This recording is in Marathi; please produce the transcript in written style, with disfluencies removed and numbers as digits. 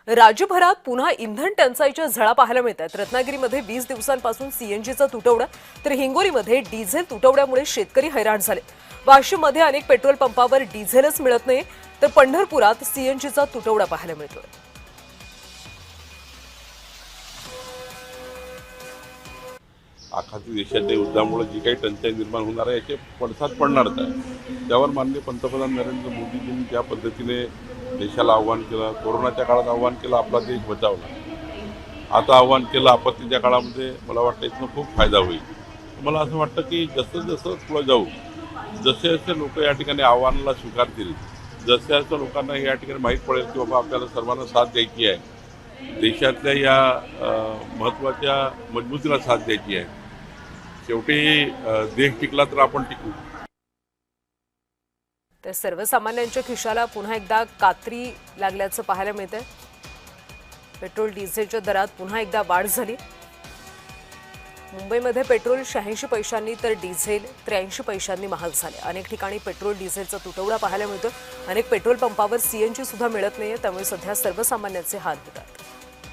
राज्यभरात पुन्हा इंधन टंचाईच्या झळा पाहायला मिळतात। रत्नागिरीमध्ये 20 दिवसांपासून सीएनजीचा तुटवडा, तर हिंगोलीमध्ये डिझेल तुटवड्यामुळे शेतकरी हैराण झाले। वाशिममध्ये अनेक पेट्रोल पंपावर डिझेलच मिळत नाही, तर पंढरपुरात सीएनजीचा तुटवडा पाहायला मिळतोय। आखाती देशाच्या युद्धामुळे जी काही टंचाई निर्माण होणार आहे याचे पडसाद पडणारच आहे। त्यावर माननीय पंतप्रधान नरेंद्र मोदीजींनी ज्या पद्धतीने देशाला आव्हान केलं, कोरोनाच्या काळात आव्हान केलं, आपला देश बचावला, आता आव्हान केलं आपत्तीच्या काळामध्ये, मला वाटतं इथनं खूप फायदा होईल। मला असं वाटतं की जसं जसं पुढे जाऊ, जसे जसे लोक या ठिकाणी आव्हानाला स्वीकारतील, जसे जसं लोकांना या ठिकाणी माहीत पडेल की बाबा आपल्याला सर्वांना साथ द्यायची आहे, देशातल्या या महत्त्वाच्या मजबूतीला साथ द्यायची आहे, शेवटी देश टिकला तर आपण टिकू। तर सर्वसामान्यांच्या खिशाला पुन्हा एकदा कात्री लागल्याचं पाहायला मिळतंय। पेट्रोल डिझेलच्या दरात पुन्हा एकदा वाढ झाली। मुंबईमध्ये पेट्रोल 86 पैशांनी तर डिझेल 83 पैशांनी महाग झाले। अनेक ठिकाणी पेट्रोल डिझेलचा तुटवडा पाहायला मिळतो। अनेक पेट्रोल पंपावर सीएनजी सुद्धा मिळत नाहीये, त्यामुळे सध्या सर्वसामान्यांचे हात होतात।